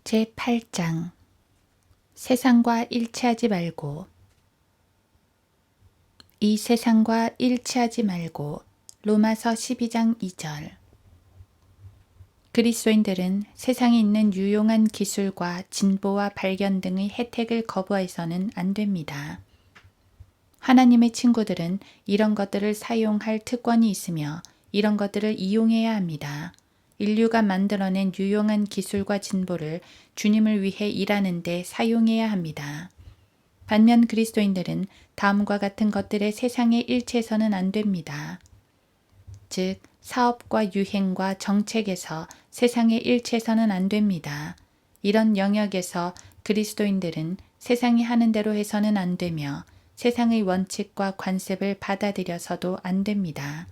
제8장 세상과 일치하지 말고. 이 세상과 일치하지 말고. 로마서 12장 2절. 그리스도인들은 세상에 있는 유용한 기술과 진보와 발견 등의 혜택을 거부해서는 안 됩니다. 하나님의 친구들은 이런 것들을 사용할 특권이 있으며 이런 것들을 이용해야 합니다. 인류가 만들어낸 유용한 기술과 진보를 주님을 위해 일하는 데 사용해야 합니다. 반면 그리스도인들은 다음과 같은 것들에 세상에 일치해서는 안 됩니다. 즉, 사업과 유행과 정책에서 세상에 일치해서는 안 됩니다. 이런 영역에서 그리스도인들은 세상이 하는 대로 해서는 안 되며 세상의 원칙과 관습을 받아들여서도 안 됩니다.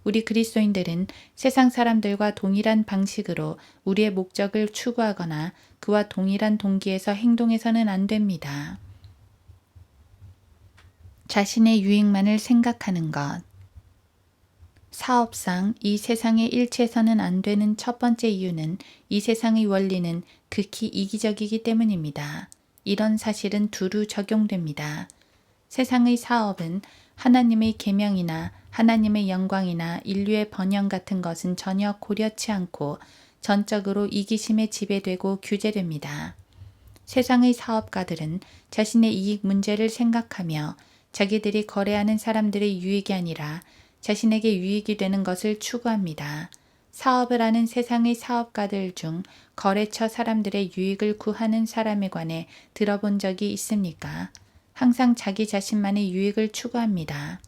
우리 그리스도인들은 세상 사람들과 동일한 방식으로 우리의 목적을 추구하거나 그와 동일한 동기에서 행동해서는 안 됩니다. 자신의 유익만을 생각하는 것. 사업상 이 세상에 일치해서는 안 되는 첫 번째 이유는 이 세상의 원리는 극히 이기적이기 때문입니다. 이런 사실은 두루 적용됩니다. 세상의 사업은 하나님의 계명이나 하나님의 영광이나 인류의 번영 같은 것은 전혀 고려치 않고 전적으로 이기심에 지배되고 규제됩니다. 세상의 사업가들은 자신의 이익 문제를 생각하며 자기들이 거래하는 사람들의 유익이 아니라 자신에게 유익이 되는 것을 추구합니다. 사업을 하는 세상의 사업가들 중 거래처 사람들의 유익을 구하는 사람에 관해 들어본 적이 있습니까? 항상 자기 자신만의 유익을 추구합니다.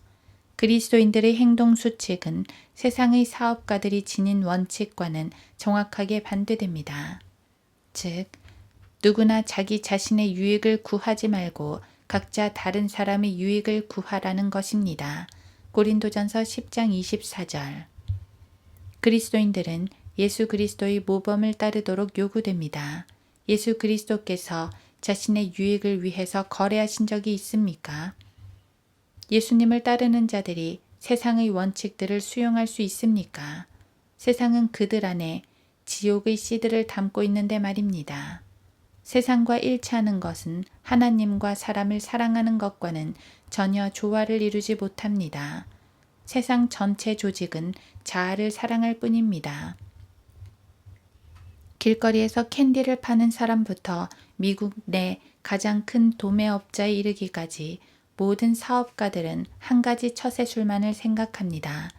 그리스도인들의 행동 수칙은 세상의 사업가들이 지닌 원칙과는 정확하게 반대됩니다. 즉, 누구나 자기 자신의 유익을 구하지 말고 각자 다른 사람의 유익을 구하라는 것입니다. 고린도전서 10장 24절. 그리스도인들은 예수 그리스도의 모범을 따르도록 요구됩니다. 예수 그리스도께서 자신의 유익을 위해서 거래하신 적이 있습니까? 예수님을 따르는 자들이 세상의 원칙들을 수용할 수 있습니까? 세상은 그들 안에 지옥의 씨들을 담고 있는데 말입니다. 세상과 일치하는 것은 하나님과 사람을 사랑하는 것과는 전혀 조화를 이루지 못합니다. 세상 전체 조직은 자아를 사랑할 뿐입니다. 길거리에서 캔디를 파는 사람부터 미국 내 가장 큰 도매업자에 이르기까지 모든 사업가들은 한 가지 처세술만을 생각합니다.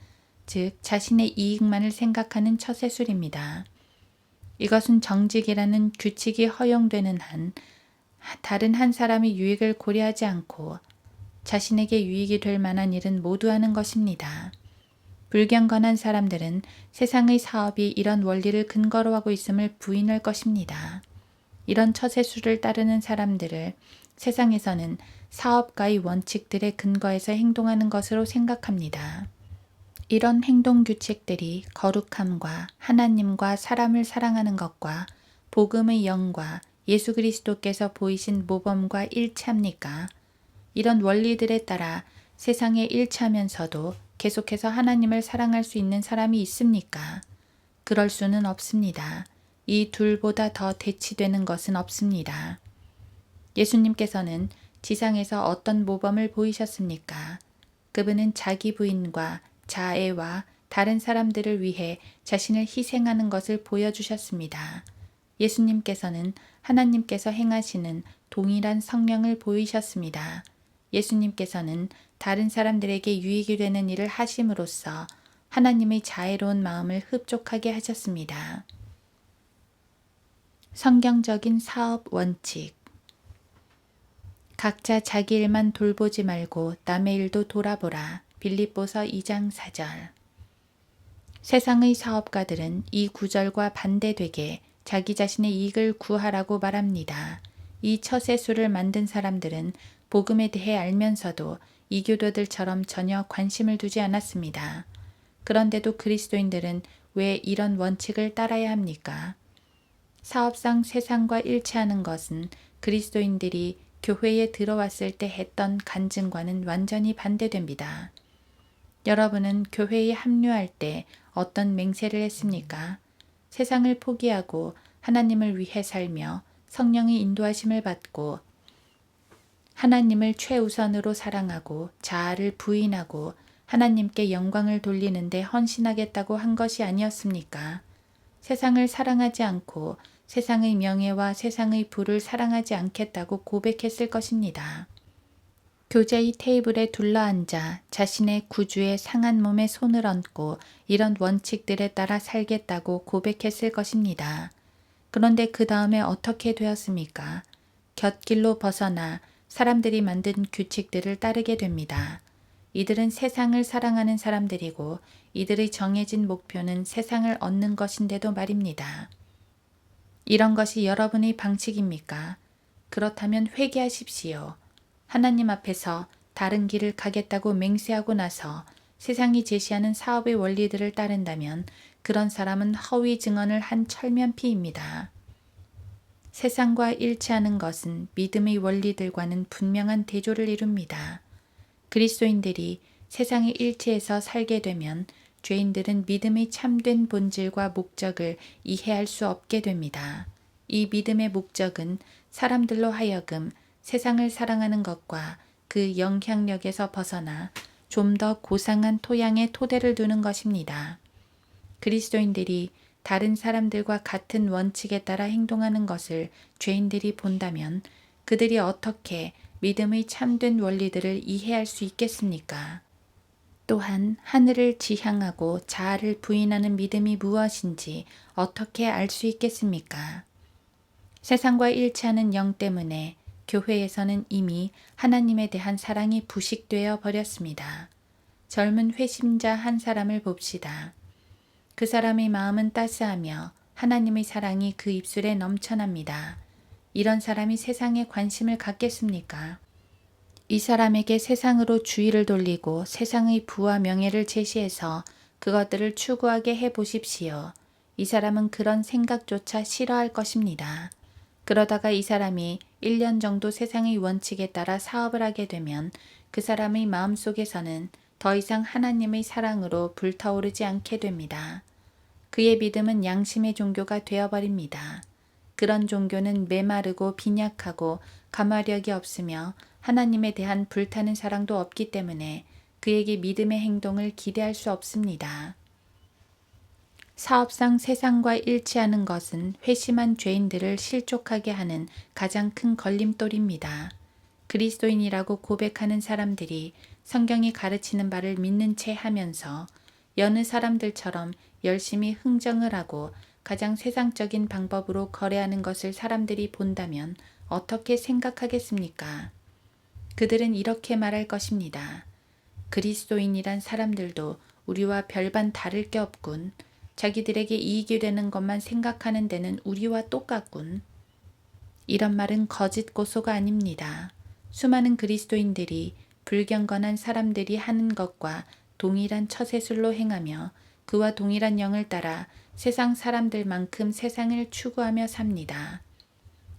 즉, 자신의 이익만을 생각하는 처세술입니다. 이것은 정직이라는 규칙이 허용되는 한 다른 한 사람의 유익을 고려하지 않고 자신에게 유익이 될 만한 일은 모두 하는 것입니다. 불경건한 사람들은 세상의 사업이 이런 원리를 근거로 하고 있음을 부인할 것입니다. 이런 처세술을 따르는 사람들을 세상에서는 사업가의 원칙들의 근거에서 행동하는 것으로 생각합니다. 이런 행동 규칙들이 거룩함과 하나님과 사람을 사랑하는 것과 복음의 영과 예수 그리스도께서 보이신 모범과 일치합니까? 이런 원리들에 따라 세상에 일치하면서도 계속해서 하나님을 사랑할 수 있는 사람이 있습니까? 그럴 수는 없습니다. 이 둘보다 더 대치되는 것은 없습니다. 예수님께서는 지상에서 어떤 모범을 보이셨습니까? 그분은 자기 부인과 자애와 다른 사람들을 위해 자신을 희생하는 것을 보여주셨습니다. 예수님께서는 하나님께서 행하시는 동일한 성령을 보이셨습니다. 예수님께서는 다른 사람들에게 유익이 되는 일을 하심으로써 하나님의 자애로운 마음을 흡족하게 하셨습니다. 성경적인 사업 원칙. 각자 자기 일만 돌보지 말고 남의 일도 돌아보라. 빌립보서 2장 4절. 세상의 사업가들은 이 구절과 반대되게 자기 자신의 이익을 구하라고 말합니다. 이 처세술을 만든 사람들은 복음에 대해 알면서도 이교도들처럼 전혀 관심을 두지 않았습니다. 그런데도 그리스도인들은 왜 이런 원칙을 따라야 합니까? 사업상 세상과 일치하는 것은 그리스도인들이 교회에 들어왔을 때 했던 간증과는 완전히 반대됩니다. 여러분은 교회에 합류할 때 어떤 맹세를 했습니까? 세상을 포기하고 하나님을 위해 살며 성령의 인도하심을 받고 하나님을 최우선으로 사랑하고 자아를 부인하고 하나님께 영광을 돌리는데 헌신하겠다고 한 것이 아니었습니까? 세상을 사랑하지 않고 세상의 명예와 세상의 부를 사랑하지 않겠다고 고백했을 것입니다. 교제의 테이블에 둘러앉아 자신의 구주의 상한 몸에 손을 얹고 이런 원칙들에 따라 살겠다고 고백했을 것입니다. 그런데 그 다음에 어떻게 되었습니까? 곁길로 벗어나 사람들이 만든 규칙들을 따르게 됩니다. 이들은 세상을 사랑하는 사람들이고 이들의 정해진 목표는 세상을 얻는 것인데도 말입니다. 이런 것이 여러분의 방식입니까? 그렇다면 회개하십시오. 하나님 앞에서 다른 길을 가겠다고 맹세하고 나서 세상이 제시하는 사업의 원리들을 따른다면 그런 사람은 허위 증언을 한 철면피입니다. 세상과 일치하는 것은 믿음의 원리들과는 분명한 대조를 이룹니다. 그리스도인들이 세상에 일치해서 살게 되면 죄인들은 믿음의 참된 본질과 목적을 이해할 수 없게 됩니다. 이 믿음의 목적은 사람들로 하여금 세상을 사랑하는 것과 그 영향력에서 벗어나 좀 더 고상한 토양에 토대를 두는 것입니다. 그리스도인들이 다른 사람들과 같은 원칙에 따라 행동하는 것을 죄인들이 본다면 그들이 어떻게 믿음의 참된 원리들을 이해할 수 있겠습니까? 또한 하늘을 지향하고 자아를 부인하는 믿음이 무엇인지 어떻게 알 수 있겠습니까? 세상과 일치하는 영 때문에 교회에서는 이미 하나님에 대한 사랑이 부식되어 버렸습니다. 젊은 회심자 한 사람을 봅시다. 그 사람의 마음은 따스하며 하나님의 사랑이 그 입술에 넘쳐납니다. 이런 사람이 세상에 관심을 갖겠습니까? 이 사람에게 세상으로 주의를 돌리고 세상의 부와 명예를 제시해서 그것들을 추구하게 해보십시오. 이 사람은 그런 생각조차 싫어할 것입니다. 그러다가 이 사람이 1년 정도 세상의 원칙에 따라 사업을 하게 되면 그 사람의 마음속에서는 더 이상 하나님의 사랑으로 불타오르지 않게 됩니다. 그의 믿음은 양심의 종교가 되어버립니다. 그런 종교는 메마르고 빈약하고 감화력이 없으며 하나님에 대한 불타는 사랑도 없기 때문에 그에게 믿음의 행동을 기대할 수 없습니다. 사업상 세상과 일치하는 것은 회심한 죄인들을 실족하게 하는 가장 큰 걸림돌입니다. 그리스도인이라고 고백하는 사람들이 성경이 가르치는 바를 믿는 채 하면서 여느 사람들처럼 열심히 흥정을 하고 가장 세상적인 방법으로 거래하는 것을 사람들이 본다면 어떻게 생각하겠습니까? 그들은 이렇게 말할 것입니다. 그리스도인이란 사람들도 우리와 별반 다를 게 없군. 자기들에게 이익이 되는 것만 생각하는 데는 우리와 똑같군. 이런 말은 거짓 고소가 아닙니다. 수많은 그리스도인들이 불경건한 사람들이 하는 것과 동일한 처세술로 행하며 그와 동일한 영을 따라 세상 사람들만큼 세상을 추구하며 삽니다.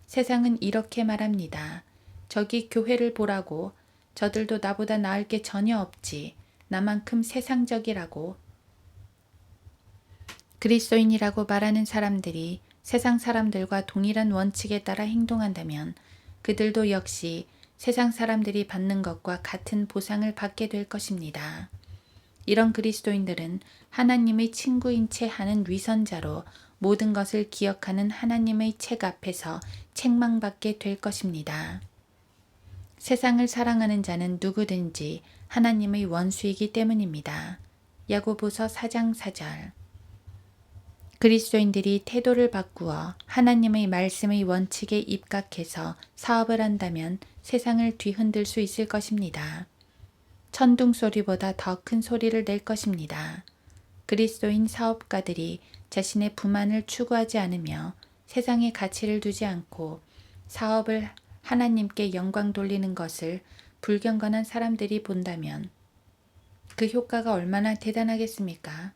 세상은 이렇게 말합니다. 저기 교회를 보라고. 저들도 나보다 나을 게 전혀 없지. 나만큼 세상적이라고. 그리스도인이라고 말하는 사람들이 세상 사람들과 동일한 원칙에 따라 행동한다면 그들도 역시 세상 사람들이 받는 것과 같은 보상을 받게 될 것입니다. 이런 그리스도인들은 하나님의 친구인 채 하는 위선자로 모든 것을 기억하는 하나님의 책 앞에서 책망받게 될 것입니다. 세상을 사랑하는 자는 누구든지 하나님의 원수이기 때문입니다. 야고보서 4장 4절. 그리스도인들이 태도를 바꾸어 하나님의 말씀의 원칙에 입각해서 사업을 한다면 세상을 뒤흔들 수 있을 것입니다. 천둥 소리보다 더 큰 소리를 낼 것입니다. 그리스도인 사업가들이 자신의 부만을 추구하지 않으며 세상에 가치를 두지 않고 사업을 하나님께 영광 돌리는 것을 불경건한 사람들이 본다면 그 효과가 얼마나 대단하겠습니까?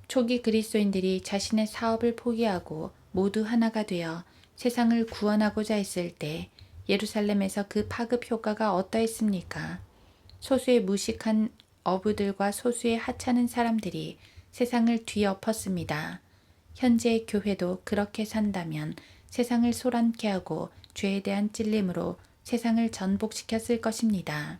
초기 그리스도인들이 자신의 사업을 포기하고 모두 하나가 되어 세상을 구원하고자 했을 때 예루살렘에서 그 파급 효과가 어떠했습니까? 소수의 무식한 어부들과 소수의 하찮은 사람들이 세상을 뒤엎었습니다. 현재의 교회도 그렇게 산다면 세상을 소란케 하고 죄에 대한 찔림으로 세상을 전복시켰을 것입니다.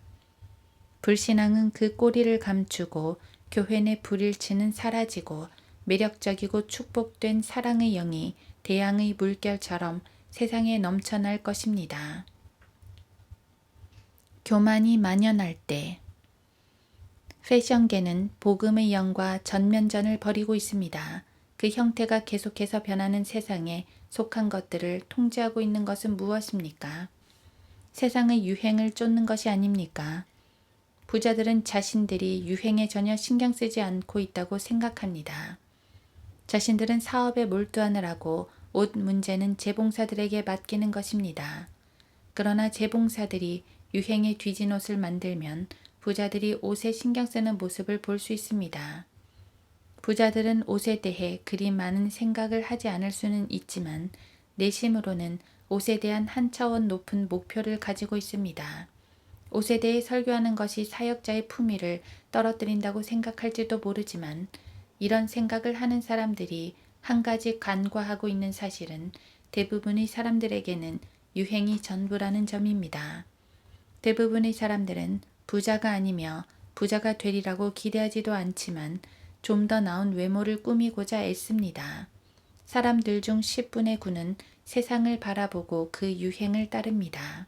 불신앙은 그 꼬리를 감추고 교회 내 불일치는 사라지고 매력적이고 축복된 사랑의 영이 대양의 물결처럼 세상에 넘쳐날 것입니다. 교만이 만연할 때 패션계는 복음의 영과 전면전을 벌이고 있습니다. 그 형태가 계속해서 변하는 세상에 속한 것들을 통제하고 있는 것은 무엇입니까? 세상의 유행을 쫓는 것이 아닙니까? 부자들은 자신들이 유행에 전혀 신경 쓰지 않고 있다고 생각합니다. 자신들은 사업에 몰두하느라고 옷 문제는 재봉사들에게 맡기는 것입니다. 그러나 재봉사들이 유행에 뒤진 옷을 만들면 부자들이 옷에 신경 쓰는 모습을 볼 수 있습니다. 부자들은 옷에 대해 그리 많은 생각을 하지 않을 수는 있지만 내심으로는 옷에 대한 한 차원 높은 목표를 가지고 있습니다. 옷에 대해 설교하는 것이 사역자의 품위를 떨어뜨린다고 생각할지도 모르지만 이런 생각을 하는 사람들이 한 가지 간과하고 있는 사실은 대부분의 사람들에게는 유행이 전부라는 점입니다. 대부분의 사람들은 부자가 아니며 부자가 되리라고 기대하지도 않지만 좀 더 나은 외모를 꾸미고자 애씁니다. 사람들 중 10분의 9는 세상을 바라보고 그 유행을 따릅니다.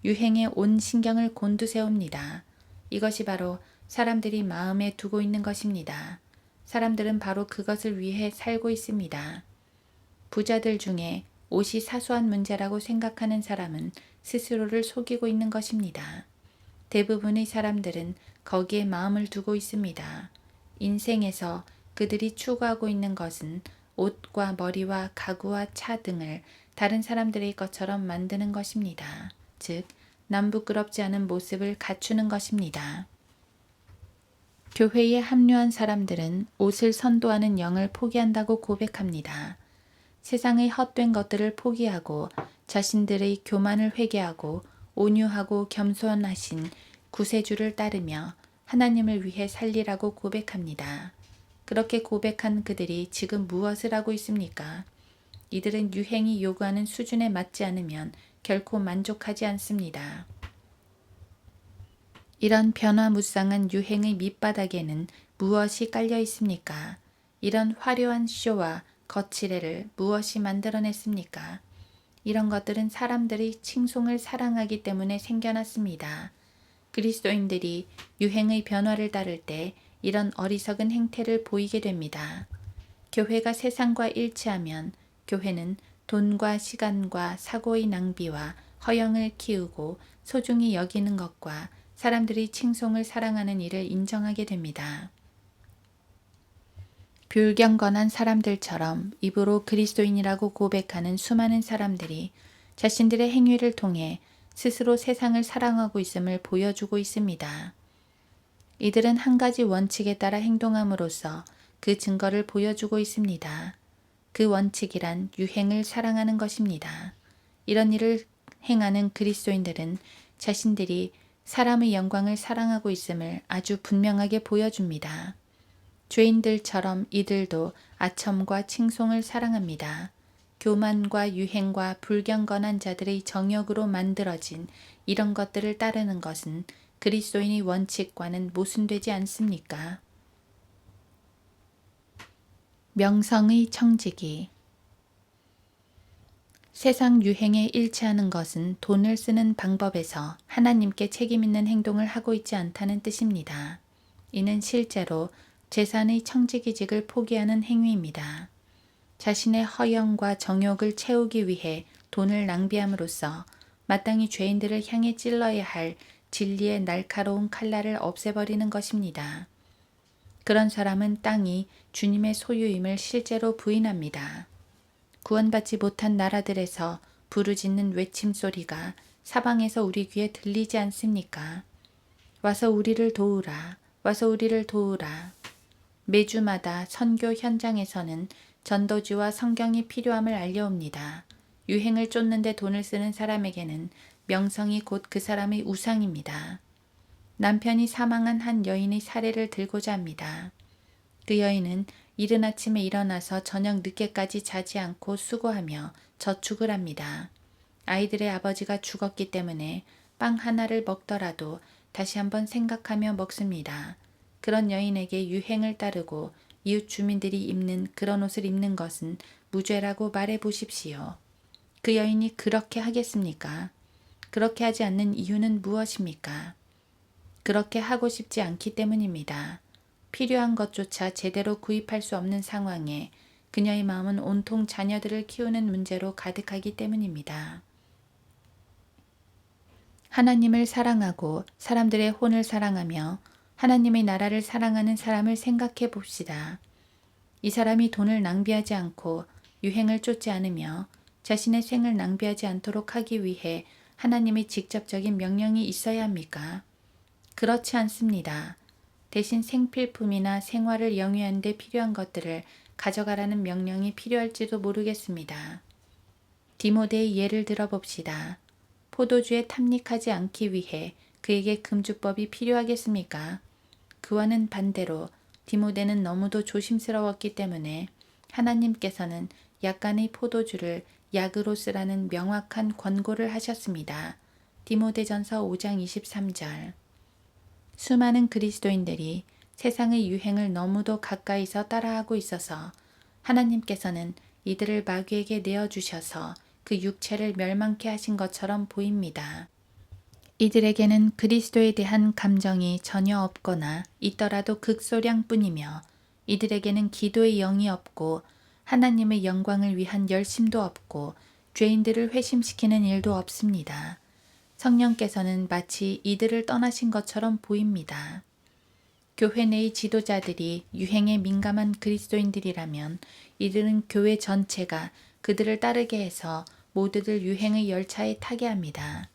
유행에 온 신경을 곤두세웁니다. 이것이 바로 사람들이 마음에 두고 있는 것입니다. 사람들은 바로 그것을 위해 살고 있습니다. 부자들 중에 옷이 사소한 문제라고 생각하는 사람은 스스로를 속이고 있는 것입니다. 대부분의 사람들은 거기에 마음을 두고 있습니다. 인생에서 그들이 추구하고 있는 것은 옷과 머리와 가구와 차 등을 다른 사람들의 것처럼 만드는 것입니다. 즉, 남부끄럽지 않은 모습을 갖추는 것입니다. 교회에 합류한 사람들은 옷을 선도하는 영을 포기한다고 고백합니다. 세상의 헛된 것들을 포기하고 자신들의 교만을 회개하고 온유하고 겸손하신 구세주를 따르며 하나님을 위해 살리라고 고백합니다. 그렇게 고백한 그들이 지금 무엇을 하고 있습니까? 이들은 유행이 요구하는 수준에 맞지 않으면 결코 만족하지 않습니다. 이런 변화무쌍한 유행의 밑바닥에는 무엇이 깔려 있습니까? 이런 화려한 쇼와 거칠애를 무엇이 만들어냈습니까? 이런 것들은 사람들이 칭송을 사랑하기 때문에 생겨났습니다. 그리스도인들이 유행의 변화를 따를 때 이런 어리석은 행태를 보이게 됩니다. 교회가 세상과 일치하면 교회는 돈과 시간과 사고의 낭비와 허영을 키우고 소중히 여기는 것과 사람들이 칭송을 사랑하는 일을 인정하게 됩니다. 불경건한 사람들처럼 입으로 그리스도인이라고 고백하는 수많은 사람들이 자신들의 행위를 통해 스스로 세상을 사랑하고 있음을 보여주고 있습니다. 이들은 한 가지 원칙에 따라 행동함으로써 그 증거를 보여주고 있습니다. 그 원칙이란 유행을 사랑하는 것입니다. 이런 일을 행하는 그리스도인들은 자신들이 사람의 영광을 사랑하고 있음을 아주 분명하게 보여줍니다. 죄인들처럼 이들도 아첨과 칭송을 사랑합니다. 교만과 유행과 불경건한 자들의 정욕으로 만들어진 이런 것들을 따르는 것은 그리스도인의 원칙과는 모순되지 않습니까? 명성의 청지기. 세상 유행에 일치하는 것은 돈을 쓰는 방법에서 하나님께 책임있는 행동을 하고 있지 않다는 뜻입니다. 이는 실제로 재산의 청지기직을 포기하는 행위입니다. 자신의 허영과 정욕을 채우기 위해 돈을 낭비함으로써 마땅히 죄인들을 향해 찔러야 할 진리의 날카로운 칼날을 없애버리는 것입니다. 그런 사람은 땅이 주님의 소유임을 실제로 부인합니다. 구원받지 못한 나라들에서 부르짖는 외침소리가 사방에서 우리 귀에 들리지 않습니까? 와서 우리를 도우라, 와서 우리를 도우라. 매주마다 선교 현장에서는 전도지와 성경이 필요함을 알려옵니다. 유행을 쫓는데 돈을 쓰는 사람에게는 명성이 곧 그 사람의 우상입니다. 남편이 사망한 한 여인의 사례를 들고자 합니다. 그 여인은 이른 아침에 일어나서 저녁 늦게까지 자지 않고 수고하며 저축을 합니다. 아이들의 아버지가 죽었기 때문에 빵 하나를 먹더라도 다시 한번 생각하며 먹습니다. 그런 여인에게 유행을 따르고 이웃 주민들이 입는 그런 옷을 입는 것은 무죄라고 말해 보십시오. 그 여인이 그렇게 하겠습니까? 그렇게 하지 않는 이유는 무엇입니까? 그렇게 하고 싶지 않기 때문입니다. 필요한 것조차 제대로 구입할 수 없는 상황에 그녀의 마음은 온통 자녀들을 키우는 문제로 가득하기 때문입니다. 하나님을 사랑하고 사람들의 혼을 사랑하며 하나님의 나라를 사랑하는 사람을 생각해 봅시다. 이 사람이 돈을 낭비하지 않고 유행을 쫓지 않으며 자신의 생을 낭비하지 않도록 하기 위해 하나님의 직접적인 명령이 있어야 합니까? 그렇지 않습니다. 대신 생필품이나 생활을 영위하는 데 필요한 것들을 가져가라는 명령이 필요할지도 모르겠습니다. 디모데의 예를 들어봅시다. 포도주에 탐닉하지 않기 위해 그에게 금주법이 필요하겠습니까? 그와는 반대로 디모데는 너무도 조심스러웠기 때문에 하나님께서는 약간의 포도주를 약으로 쓰라는 명확한 권고를 하셨습니다. 디모데전서 5장 23절. 수많은 그리스도인들이 세상의 유행을 너무도 가까이서 따라하고 있어서 하나님께서는 이들을 마귀에게 내어주셔서 그 육체를 멸망케 하신 것처럼 보입니다. 이들에게는 그리스도에 대한 감정이 전혀 없거나 있더라도 극소량뿐이며 이들에게는 기도의 영이 없고 하나님의 영광을 위한 열심도 없고 죄인들을 회심시키는 일도 없습니다. 성령께서는 마치 이들을 떠나신 것처럼 보입니다. 교회 내의 지도자들이 유행에 민감한 그리스도인들이라면 이들은 교회 전체가 그들을 따르게 해서 모두들 유행의 열차에 타게 합니다.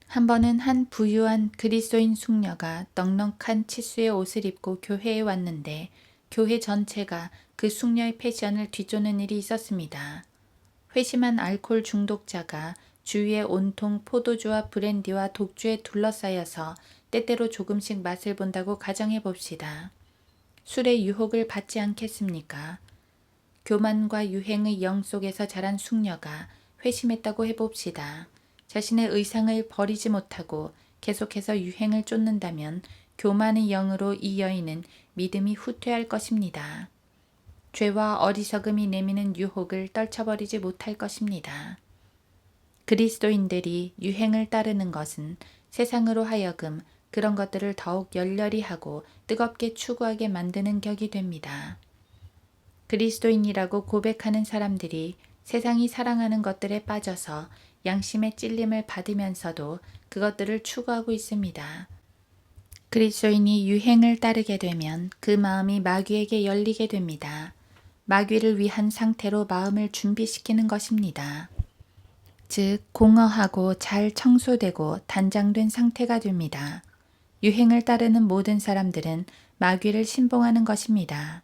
한 번은 한 부유한 그리스도인 숙녀가 넉넉한 치수의 옷을 입고 교회에 왔는데 교회 전체가 그 숙녀의 패션을 뒤쫓는 일이 있었습니다. 회심한 알코올 중독자가 주위에 온통 포도주와 브랜디와 독주에 둘러싸여서 때때로 조금씩 맛을 본다고 가정해 봅시다. 술의 유혹을 받지 않겠습니까? 교만과 유행의 영 속에서 자란 숙녀가 회심했다고 해봅시다. 자신의 의상을 버리지 못하고 계속해서 유행을 쫓는다면 교만의 영으로 이 여인은 믿음이 후퇴할 것입니다. 죄와 어리석음이 내미는 유혹을 떨쳐버리지 못할 것입니다. 그리스도인들이 유행을 따르는 것은 세상으로 하여금 그런 것들을 더욱 열렬히 하고 뜨겁게 추구하게 만드는 격이 됩니다. 그리스도인이라고 고백하는 사람들이 세상이 사랑하는 것들에 빠져서 양심의 찔림을 받으면서도 그것들을 추구하고 있습니다. 그리스도인이 유행을 따르게 되면 그 마음이 마귀에게 열리게 됩니다. 마귀를 위한 상태로 마음을 준비시키는 것입니다. 즉, 공허하고 잘 청소되고 단장된 상태가 됩니다. 유행을 따르는 모든 사람들은 마귀를 신봉하는 것입니다.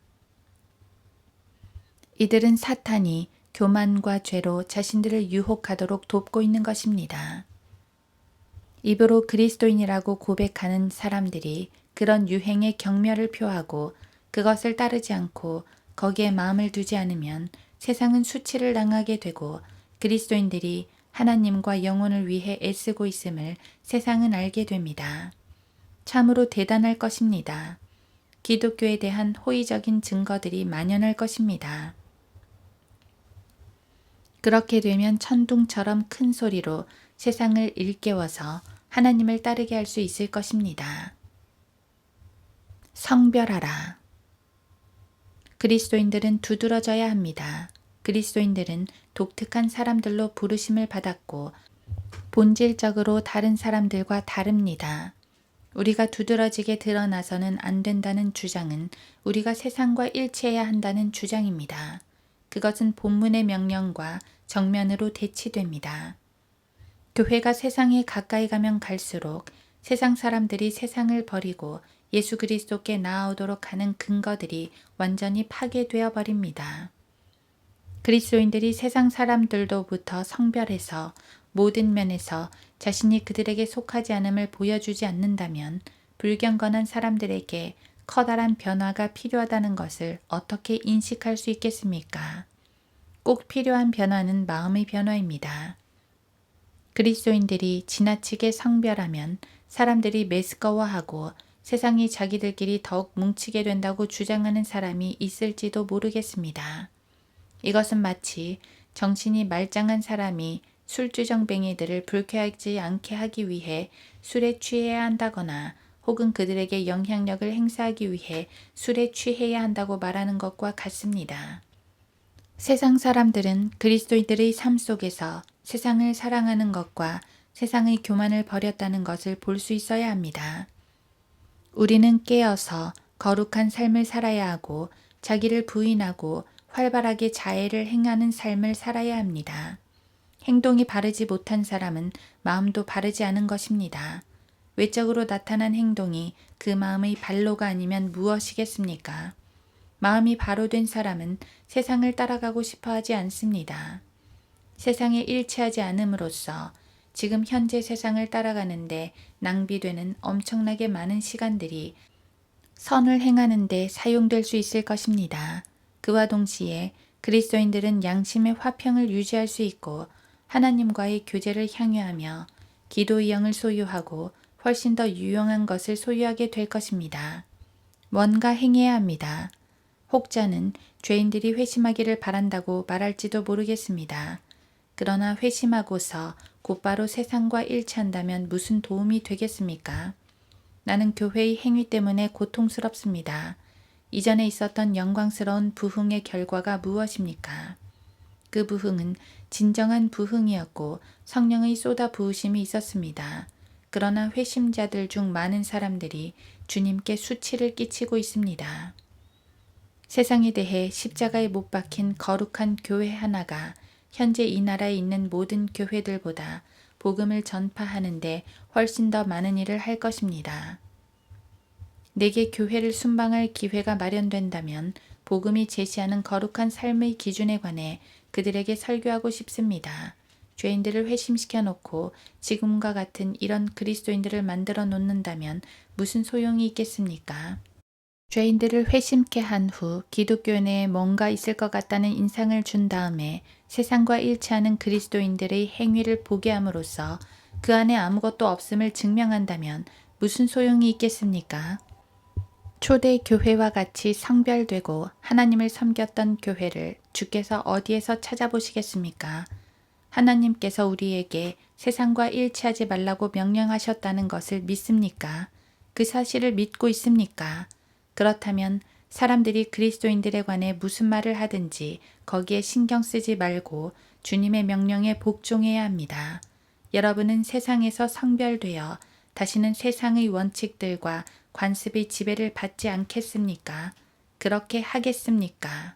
이들은 사탄이 교만과 죄로 자신들을 유혹하도록 돕고 있는 것입니다. 입으로 그리스도인이라고 고백하는 사람들이 그런 유행의 경멸을 표하고 그것을 따르지 않고 거기에 마음을 두지 않으면 세상은 수치를 당하게 되고 그리스도인들이 하나님과 영혼을 위해 애쓰고 있음을 세상은 알게 됩니다. 참으로 대단할 것입니다. 기독교에 대한 호의적인 증거들이 만연할 것입니다. 그렇게 되면 천둥처럼 큰 소리로 세상을 일깨워서 하나님을 따르게 할 수 있을 것입니다. 성별하라. 그리스도인들은 두드러져야 합니다. 그리스도인들은 독특한 사람들로 부르심을 받았고 본질적으로 다른 사람들과 다릅니다. 우리가 두드러지게 드러나서는 안 된다는 주장은 우리가 세상과 일치해야 한다는 주장입니다. 그것은 본문의 명령과 정면으로 대치됩니다. 교회가 세상에 가까이 가면 갈수록 세상 사람들이 세상을 버리고 예수 그리스도께 나아오도록 하는 근거들이 완전히 파괴되어 버립니다. 그리스도인들이 세상 사람들로부터 성별해서 모든 면에서 자신이 그들에게 속하지 않음을 보여주지 않는다면 불경건한 사람들에게 커다란 변화가 필요하다는 것을 어떻게 인식할 수 있겠습니까? 꼭 필요한 변화는 마음의 변화입니다. 그리스도인들이 지나치게 성별하면 사람들이 메스꺼워하고 세상이 자기들끼리 더욱 뭉치게 된다고 주장하는 사람이 있을지도 모르겠습니다. 이것은 마치 정신이 말짱한 사람이 술주정뱅이들을 불쾌하지 않게 하기 위해 술에 취해야 한다거나 혹은 그들에게 영향력을 행사하기 위해 술에 취해야 한다고 말하는 것과 같습니다. 세상 사람들은 그리스도인들의 삶 속에서 세상을 사랑하는 것과 세상의 교만을 버렸다는 것을 볼 수 있어야 합니다. 우리는 깨어서 거룩한 삶을 살아야 하고 자기를 부인하고 활발하게 자애를 행하는 삶을 살아야 합니다. 행동이 바르지 못한 사람은 마음도 바르지 않은 것입니다. 외적으로 나타난 행동이 그 마음의 발로가 아니면 무엇이겠습니까? 마음이 바로 된 사람은 세상을 따라가고 싶어 하지 않습니다. 세상에 일치하지 않음으로써 지금 현재 세상을 따라가는데 낭비되는 엄청나게 많은 시간들이 선을 행하는 데 사용될 수 있을 것입니다. 그와 동시에 그리스도인들은 양심의 화평을 유지할 수 있고 하나님과의 교제를 향유하며 기도의 영을 소유하고 훨씬 더 유용한 것을 소유하게 될 것입니다. 뭔가 행해야 합니다. 혹자는 죄인들이 회심하기를 바란다고 말할지도 모르겠습니다. 그러나 회심하고서 곧바로 세상과 일치한다면 무슨 도움이 되겠습니까? 나는 교회의 행위 때문에 고통스럽습니다. 이전에 있었던 영광스러운 부흥의 결과가 무엇입니까? 그 부흥은 진정한 부흥이었고 성령의 쏟아 부으심이 있었습니다. 그러나 회심자들 중 많은 사람들이 주님께 수치를 끼치고 있습니다. 세상에 대해 십자가에 못 박힌 거룩한 교회 하나가 현재 이 나라에 있는 모든 교회들보다 복음을 전파하는데 훨씬 더 많은 일을 할 것입니다. 내게 교회를 순방할 기회가 마련된다면 복음이 제시하는 거룩한 삶의 기준에 관해 그들에게 설교하고 싶습니다. 죄인들을 회심시켜 놓고 지금과 같은 이런 그리스도인들을 만들어 놓는다면 무슨 소용이 있겠습니까? 죄인들을 회심케 한 후 기독교 내에 뭔가 있을 것 같다는 인상을 준 다음에 세상과 일치하는 그리스도인들의 행위를 보게 함으로써 그 안에 아무것도 없음을 증명한다면 무슨 소용이 있겠습니까? 초대 교회와 같이 성별되고 하나님을 섬겼던 교회를 주께서 어디에서 찾아보시겠습니까? 하나님께서 우리에게 세상과 일치하지 말라고 명령하셨다는 것을 믿습니까? 그 사실을 믿고 있습니까? 그렇다면 사람들이 그리스도인들에 관해 무슨 말을 하든지 거기에 신경 쓰지 말고 주님의 명령에 복종해야 합니다. 여러분은 세상에서 성별되어 다시는 세상의 원칙들과 관습의 지배를 받지 않겠습니까? 그렇게 하겠습니까?